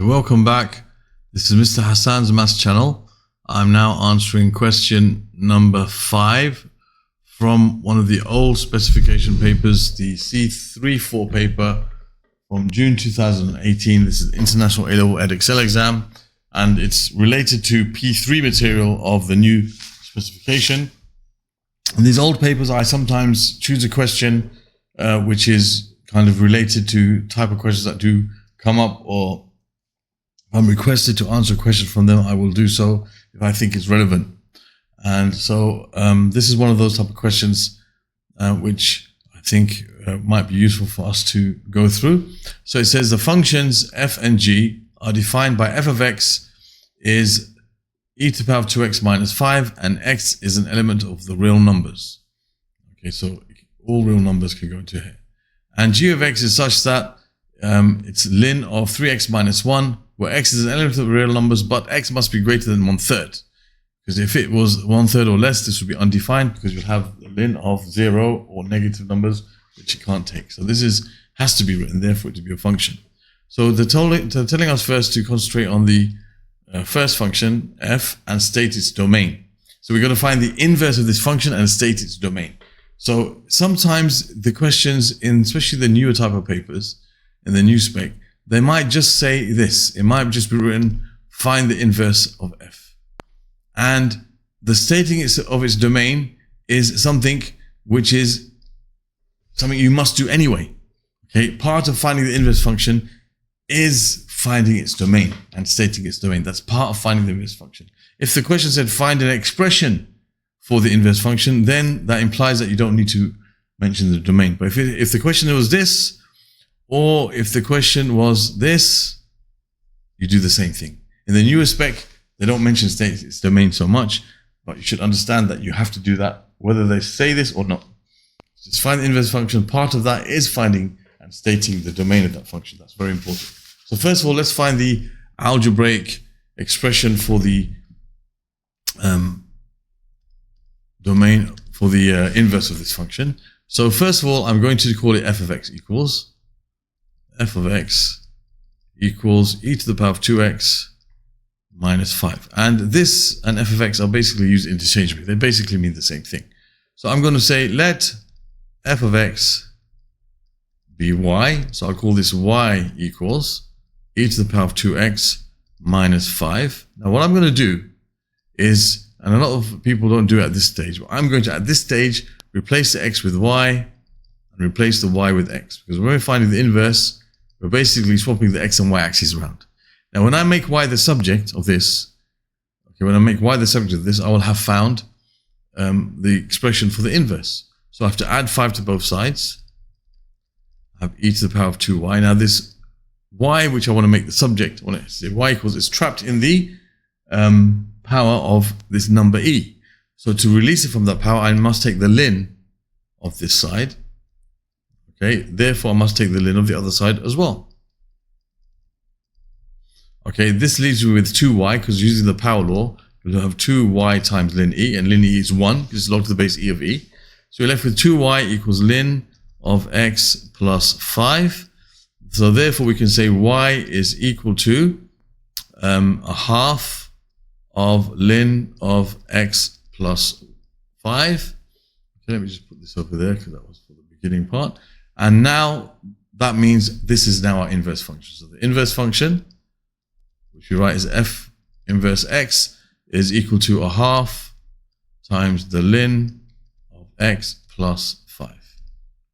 Welcome back. This is Mr. Hassan's Maths channel. I'm now answering question number 5 from one of the old specification papers, the C34 paper from June 2018. This is International A-Level Edexcel exam, and it's related to P3 material of the new specification. In these old papers, I sometimes choose a question which is kind of related to type of questions that do come up, or I'm requested to answer a question from them, I will do so if I think it's relevant. And so this is one of those type of questions which I think might be useful for us to go through. So it says the functions f and g are defined by f of x is e to the power of 2x minus 5, and x is an element of the real numbers. Okay, so all real numbers can go into here. And g of x is such that it's ln of 3x minus 1, where x is an element of the real numbers, but x must be greater than 1/3. Because if it was 1/3 or less, this would be undefined, because you'll have the ln of 0 or negative numbers, which you can't take. So this has to be written there for it to be a function. So they're telling us first to concentrate on the first function, f, and state its domain. So we're going to find the inverse of this function and state its domain. So sometimes the questions, in especially the newer type of papers, in the new spec, they might just say this. It might just be written, find the inverse of f. And the stating of its domain is something which is something you must do anyway. Okay, part of finding the inverse function is finding its domain and stating its domain. That's part of finding the inverse function. If the question said find an expression for the inverse function, then that implies that you don't need to mention the domain. But if the question was this, or if the question was this, you do the same thing. In the newer spec, they don't mention state its domain so much, but you should understand that you have to do that whether they say this or not. Just find the inverse function. Part of that is finding and stating the domain of that function. That's very important. So first of all, let's find the algebraic expression for the domain, for the inverse of this function. So first of all, I'm going to call it f of x equals f of x equals e to the power of 2x minus 5. And this and f of x are basically used interchangeably. They basically mean the same thing. So I'm going to say let f of x be y. So I'll call this y equals e to the power of 2x minus 5. Now what I'm going to do is, and a lot of people don't do it at this stage, but I'm going to, at this stage, replace the x with y and replace the y with x. Because when we're finding the inverse, we're basically swapping the x and y axes around. Now, when I make y the subject of this, okay, when I make y the subject of this, I will have found the expression for the inverse. So I have to add 5 to both sides. I have e to the power of 2y. Now, this y, which I want to make the subject, I want to say y equals, it's trapped in the power of this number e. So to release it from that power, I must take the ln of this side. Okay, therefore I must take the ln of the other side as well. Okay, this leaves me with 2y, because using the power law, we'll have 2y times ln e, and ln e is 1, because it's log to the base e of e. So we're left with 2y equals ln of x plus 5. So therefore we can say y is equal to a half of ln of x plus 5. Okay, let me just put this over there, because that was for the beginning part. And now that means this is now our inverse function. So the inverse function, which we write as f inverse x, is equal to a half times the ln of x plus 5.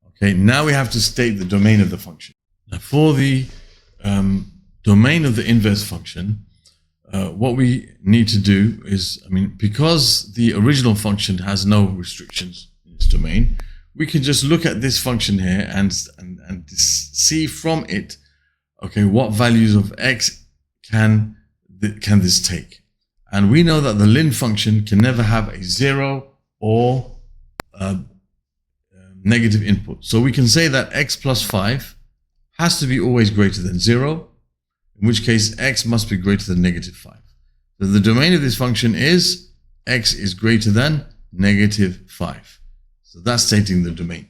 Okay, now we have to state the domain of the function. Now for the domain of the inverse function, what we need to do is, because the original function has no restrictions in its domain, we can just look at this function here and see from it, okay, what values of x can this take. And we know that the ln function can never have a 0 or negative input. So we can say that x plus 5 has to be always greater than 0, in which case x must be greater than negative 5. So the domain of this function is x is greater than negative 5. So that's stating the domain.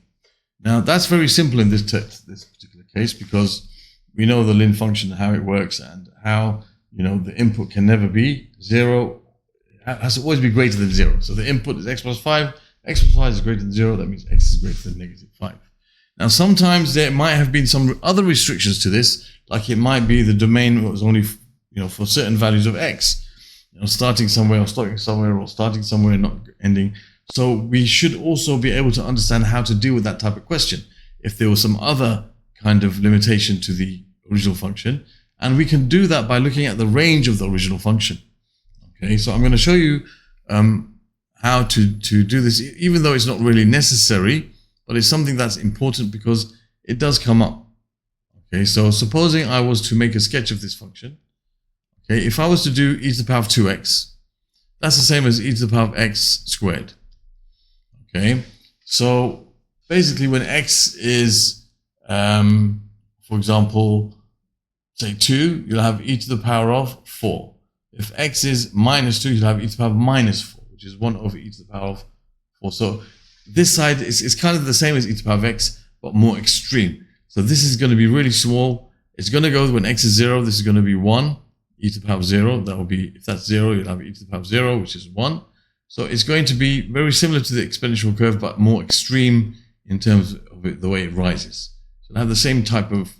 Now that's very simple in this particular case, because we know the ln function, how it works, and how, the input can never be 0. It has to always be greater than 0. So the input is x plus 5. X plus 5 is greater than 0. That means x is greater than negative 5. Now, sometimes there might have been some other restrictions to this, like it might be the domain was only, for certain values of x, starting somewhere or starting somewhere or starting somewhere and not ending. So we should also be able to understand how to deal with that type of question if there was some other kind of limitation to the original function. And we can do that by looking at the range of the original function. Okay, so I'm going to show you how to do this, even though it's not really necessary, but it's something that's important because it does come up. Okay, so supposing I was to make a sketch of this function. Okay, if I was to do e to the power of 2x, that's the same as e to the power of x squared. Okay, so basically when x is, for example, say 2, you'll have e to the power of 4. If x is minus 2, you'll have e to the power of minus 4, which is 1 over e to the power of 4. So this side is kind of the same as e to the power of x, but more extreme. So this is going to be really small. It's going to go when x is 0. This is going to be 1, e to the power of 0. That will be, if that's 0, you'll have e to the power of 0, which is 1. So it's going to be very similar to the exponential curve, but more extreme in terms of the way it rises. So it'll have the same type of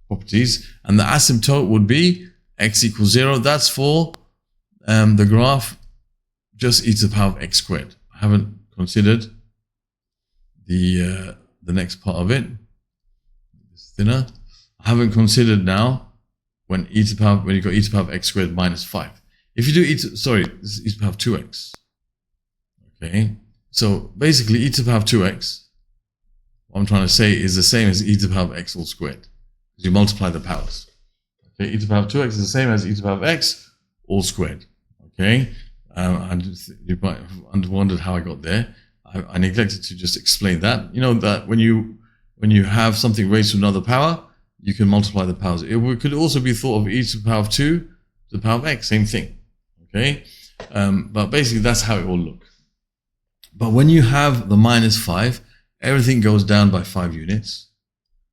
properties. And the asymptote would be x equals 0. That's for the graph just e to the power of x squared. I haven't considered the next part of it. It's thinner. I haven't considered now when you got e to the power of x squared minus 5. If you do this is e to the power of 2x. Okay, so basically e to the power of 2x, what I'm trying to say is the same as e to the power of x all squared. Because you multiply the powers. Okay, e to the power of 2x is the same as e to the power of x all squared. Okay, and you might have wondered how I got there. I neglected to just explain that. You know that when you have something raised to another power, you can multiply the powers. It could also be thought of e to the power of 2 to the power of x, same thing. Okay, but basically that's how it will look. But when you have the minus 5, everything goes down by 5 units.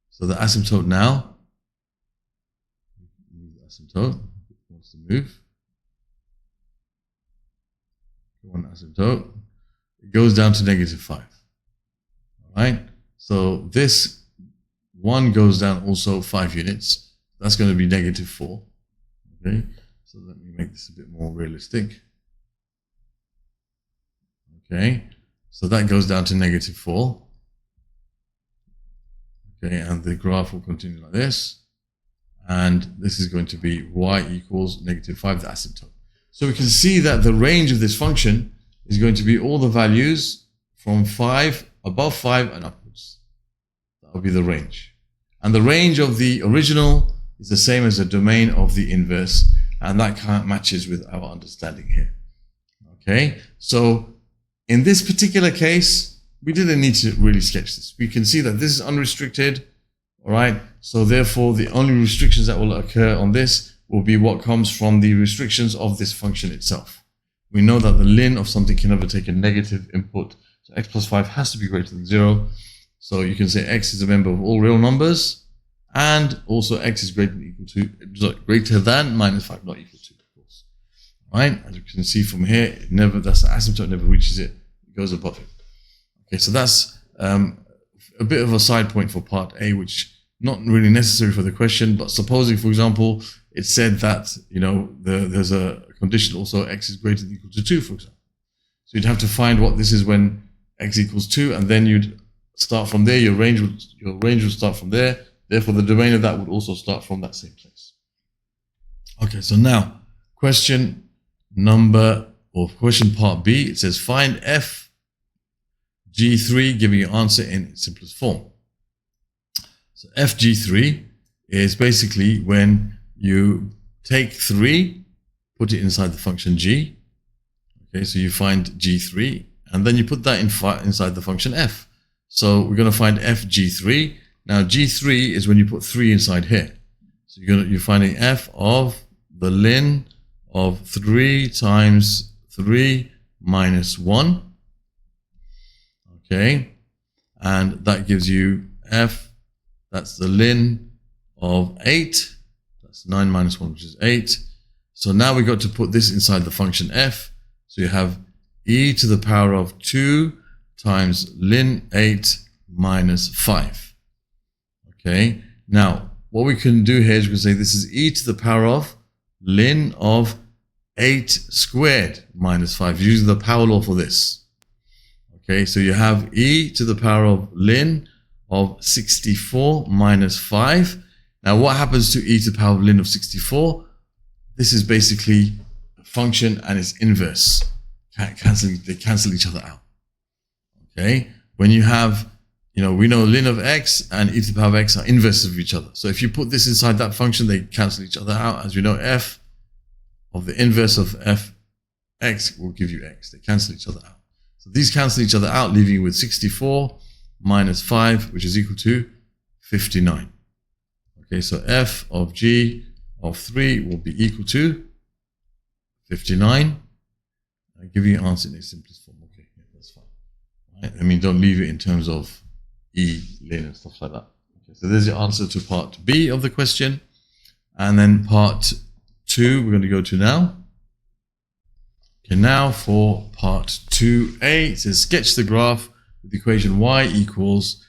So the asymptote now, the asymptote wants to move. One asymptote, it goes down to negative 5. All right. So this one goes down also 5 units. That's going to be negative 4. Okay. So let me make this a bit more realistic. Okay. So that goes down to negative 4. Okay. And the graph will continue like this. And this is going to be y equals negative 5, the asymptote. So we can see that the range of this function is going to be all the values from 5, above 5 and upwards. That will be the range. And the range of the original is the same as the domain of the inverse. And that kind of matches with our understanding here. Okay, so in this particular case, we didn't need to really sketch this. We can see that this is unrestricted. All right, so therefore the only restrictions that will occur on this will be what comes from the restrictions of this function itself. We know that the ln of something can never take a negative input. So x plus 5 has to be greater than 0. So you can say x is a member of all real numbers, and also x is greater than minus 5, not equal to, of course. Right? As you can see from here, that's the asymptote never reaches it. It goes above it. Okay, so that's a bit of a side point for part A, which not really necessary for the question, but supposing, for example, it said that, there's a condition also x is greater than or equal to 2, for example. So you'd have to find what this is when x equals 2, and then you'd start from there. Your range would start from there. Therefore, the domain of that would also start from that same place. Okay, so now question part B. It says find f g3, giving your answer in its simplest form. So fg3 is basically when you take 3, put it inside the function g. Okay, so you find g3, and then you put that inside the function f. So we're going to find fg3. Now g3 is when you put 3 inside here. So you're finding f of the ln of 3 times 3 minus 1. Okay, and that gives you f. That's the ln of 8. That's 9 minus 1, which is 8. So now we've got to put this inside the function f. So you have e to the power of 2 times ln 8 minus 5. Okay, now what we can do here is we can say this is e to the power of ln of 8 squared minus 5, using the power law for this. Okay, so you have e to the power of ln of 64 minus 5. Now what happens to e to the power of ln of 64? This is basically a function and its inverse. They cancel each other out. Okay, when you have, we know ln of x and e to the power of x are inverses of each other. So if you put this inside that function, they cancel each other out. As we know, f of the inverse of f x will give you x. They cancel each other out. So these cancel each other out, leaving you with 64 minus 5, which is equal to 59. Okay, so f of g of 3 will be equal to 59. I'll give you an answer in its simplest form. Okay, yeah, that's fine. Right? I mean, don't leave it in terms of e, ln, and stuff like that. Okay, so there's your answer to part B of the question. And then part 2, we're going to go to now. Okay, now for part 2a, it says sketch the graph with the equation y equals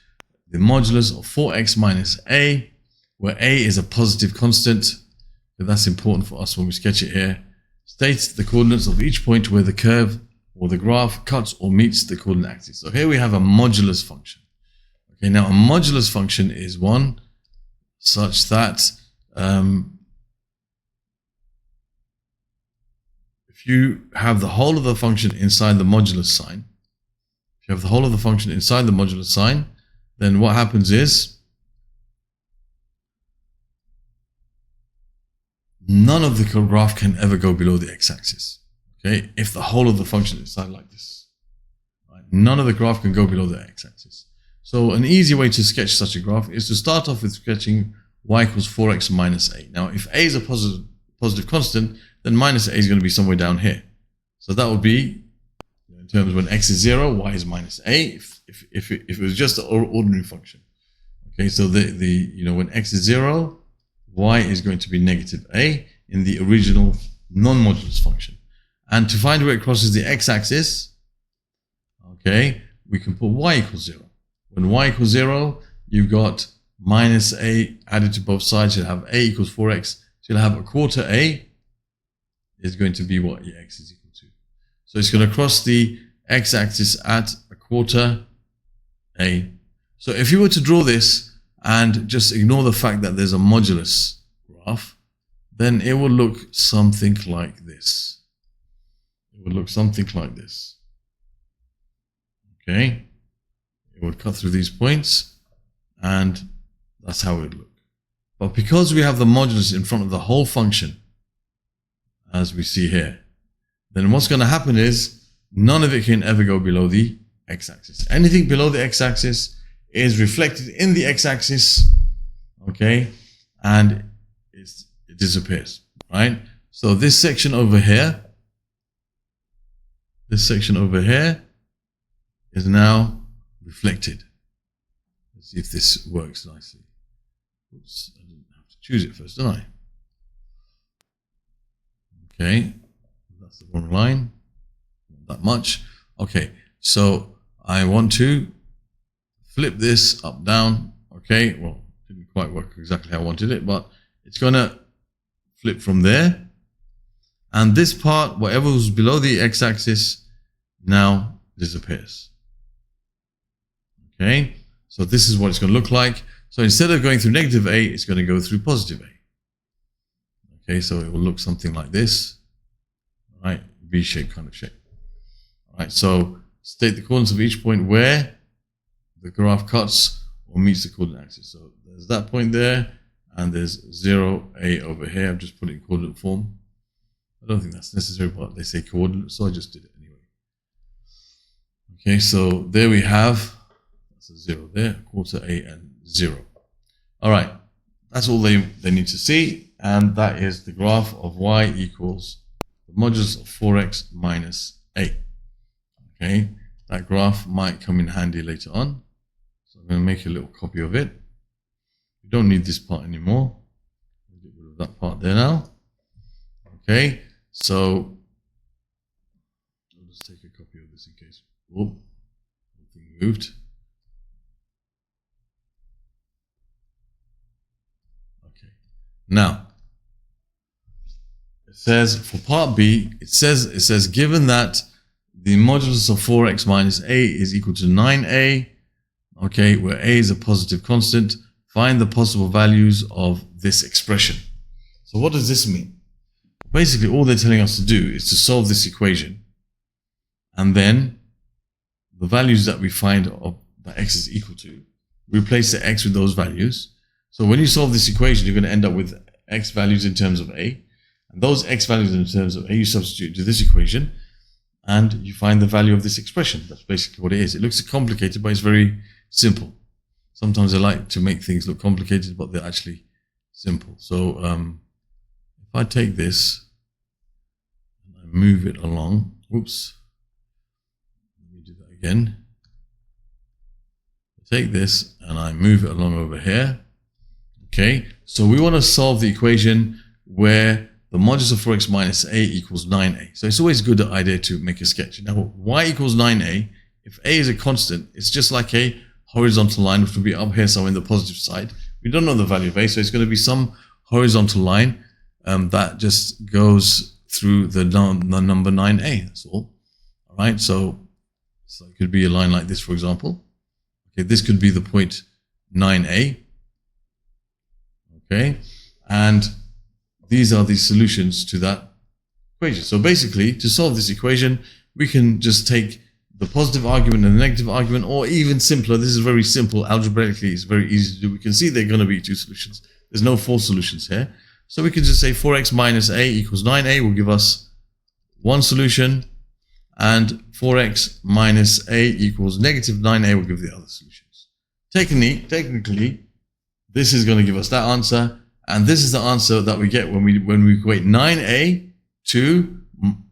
the modulus of 4x minus a, where a is a positive constant. So that's important for us when we sketch it here. States the coordinates of each point where the curve or the graph cuts or meets the coordinate axis. So here we have a modulus function. Okay, now a modulus function is one such that if you have the whole of the function inside the modulus sign, then what happens is none of the graph can ever go below the x-axis. Okay, if the whole of the function is inside like this, right? None of the graph can go below the x-axis. So an easy way to sketch such a graph is to start off with sketching y equals 4x minus a. Now, if a is a positive constant, then minus a is going to be somewhere down here. So that would be, in terms when x is 0, y is minus a. If it was just an ordinary function. Okay, so when x is 0, y is going to be negative a in the original non-modulus function. And to find where it crosses the x-axis, okay, we can put y equals 0. When y equals 0, you've got minus a added to both sides. You'll have a equals 4x. So you'll have a quarter a is going to be what your x is equal to. So it's going to cross the x-axis at a quarter a. So if you were to draw this and just ignore the fact that there's a modulus graph, then it will look something like this. It would look something like this. Okay, it would cut through these points, and that's how it would look. But because we have the modulus in front of the whole function, as we see here, then what's going to happen is none of it can ever go below the x-axis. Anything below the x-axis is reflected in the x-axis, okay, and it disappears, right? So this section over here, is now reflected. Let's see if this works nicely. Oops, I didn't have to choose it first, did I? Okay, that's the wrong line, not that much. Okay, so I want to flip this up, down. Okay, well, didn't quite work exactly how I wanted it, but it's going to flip from there. And this part, whatever was below the x-axis, now disappears. Okay, so this is what it's going to look like. So instead of going through negative a, it's going to go through positive a. Okay, so it will look something like this. All right, V-shaped kind of shape. All right, so state the coordinates of each point where the graph cuts or meets the coordinate axis. So there's that point there, and there's 0, a over here. I'm just putting it in coordinate form. I don't think that's necessary, but they say coordinates, so I just did it anyway. Okay, so there we have, that's a 0 there, quarter a and 0. All right, that's all they need to see, and that is the graph of y equals the modulus of 4x minus a. Okay, that graph might come in handy later on. So I'm going to make a little copy of it. We don't need this part anymore. I'll get rid of that part there now. Okay, so I'll just take a copy of this in case. Oh, something moved. Okay, now it says for part B, it says given that the modulus of 4x minus a is equal to 9a, okay, where a is a positive constant, find the possible values of this expression. So what does this mean? Basically, all they're telling us to do is to solve this equation, and then the values that we find of that x is equal to, replace the x with those values. So when you solve this equation, you're going to end up with x values in terms of a, and those x values in terms of a you substitute into this equation, and you find the value of this expression. That's basically what it is. It looks complicated, but it's very simple. Sometimes I like to make things look complicated, but they're actually simple. So if I take this and I move it along, oops, let me do that again. I take this and I move it along over here. Okay, so we want to solve the equation where the modulus of 4x minus a equals 9a. So it's always a good idea to make a sketch. Now, y equals 9a, if a is a constant, it's just like a horizontal line, which will be up here somewhere in the positive side. We don't know the value of a, so it's going to be some horizontal line that just goes through the number 9a. That's all. All right, so it could be a line like this, for example. Okay, this could be the point 9a. Okay, and these are the solutions to that equation. So basically, to solve this equation, we can just take the positive argument and the negative argument, or even simpler. This is very simple. Algebraically, it's very easy to do. We can see there are going to be two solutions. There's no four solutions here. So we can just say 4x minus a equals 9a will give us one solution, and 4x minus a equals negative 9a will give the other solutions. Technically, this is going to give us that answer. And this is the answer that we get when we equate 9a to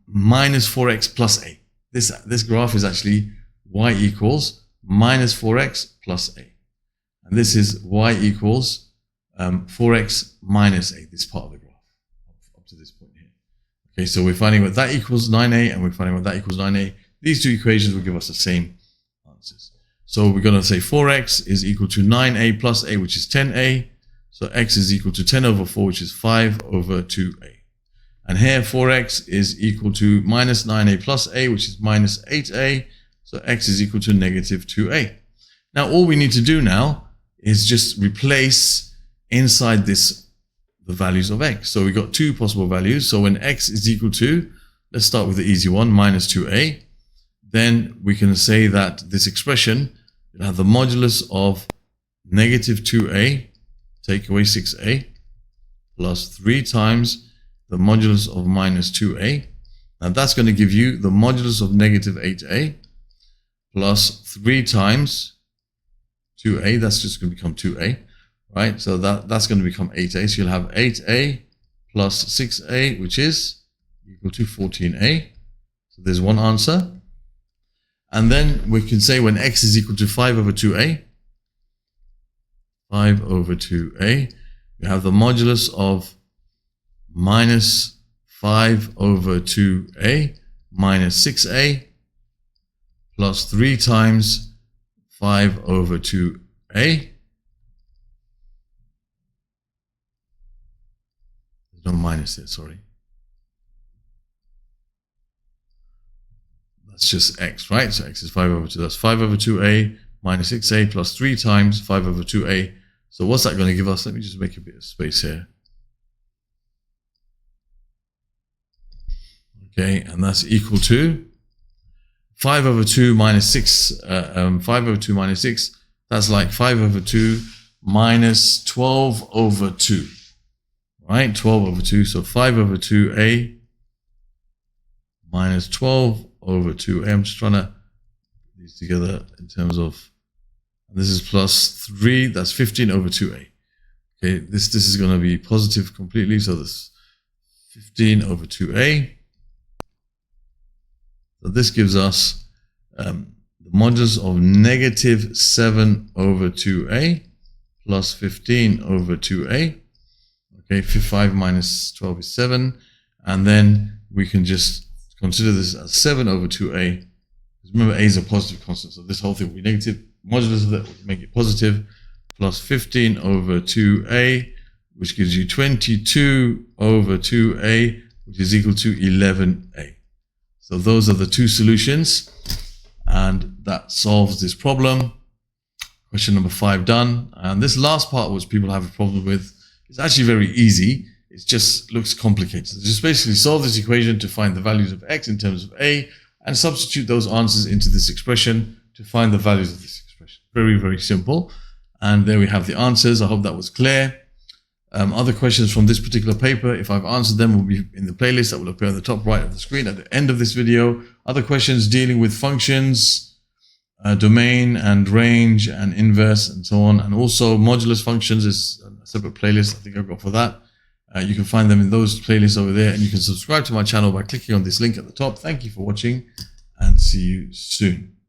minus 4x plus a. This graph is actually y equals minus 4x plus a. And this is y equals 4x minus a, this part of the graph, up to this point here. Okay, so we're finding what that equals 9a, and we're finding what that equals 9a. These two equations will give us the same answers. So we're going to say 4x is equal to 9a plus a, which is 10a. So x is equal to 10 over 4, which is 5 over 2a. And here 4x is equal to minus 9a plus a, which is minus 8a. So x is equal to negative 2a. Now all we need to do now is just replace inside this the values of x. So we got two possible values. So when x is equal to, let's start with the easy one, minus 2a. Then we can say that this expression will have the modulus of negative 2a, take away 6a, plus 3 times the modulus of minus 2a. Now that's going to give you the modulus of negative 8a, plus 3 times 2a. That's just going to become 2a, right? So that's going to become 8a. So you'll have 8a plus 6a, which is equal to 14a. So there's one answer. And then we can say when x is equal to 5 over 2a, 5 over 2a, we have the modulus of minus 5 over 2a minus 6a plus 3 times 5 over 2a. There's no minus there, sorry. That's just x, right? So x is 5 over 2. That's 5 over 2a minus 6a plus 3 times 5 over 2a. So what's that going to give us? Let me just make a bit of space here. Okay, and that's equal to 5 over 2 minus 6. 5 over 2 minus 6. That's like 5 over 2 minus 12 over 2. Right? 12 over 2. So 5 over 2a minus 12 over 2a. I'm just trying to put these together in terms of, this is plus 3, that's 15 over 2a. Okay, this is going to be positive completely, so this 15 over 2a. So this gives us the modulus of negative 7 over 2a plus 15 over 2a. Okay, 5 minus 12 is 7. And then we can just consider this as 7 over 2a. Remember, a is a positive constant, so this whole thing will be negative. Modulus of that will make it positive, plus 15 over 2a, which gives you 22 over 2a, which is equal to 11a. So those are the two solutions, and that solves this problem. Question number 5 done. And this last part, which people have a problem with, is actually very easy. It just looks complicated. So just basically solve this equation to find the values of x in terms of a, and substitute those answers into this expression to find the values of this expression. Very, very simple. And there we have the answers. I hope that was clear. Other questions from this particular paper, if I've answered them, will be in the playlist that will appear on the top right of the screen at the end of this video. Other questions dealing with functions, domain and range and inverse and so on, and also modulus functions is a separate playlist I think I've got for that. You can find them in those playlists over there, and you can subscribe to my channel by clicking on this link at the top. Thank you for watching, and see you soon.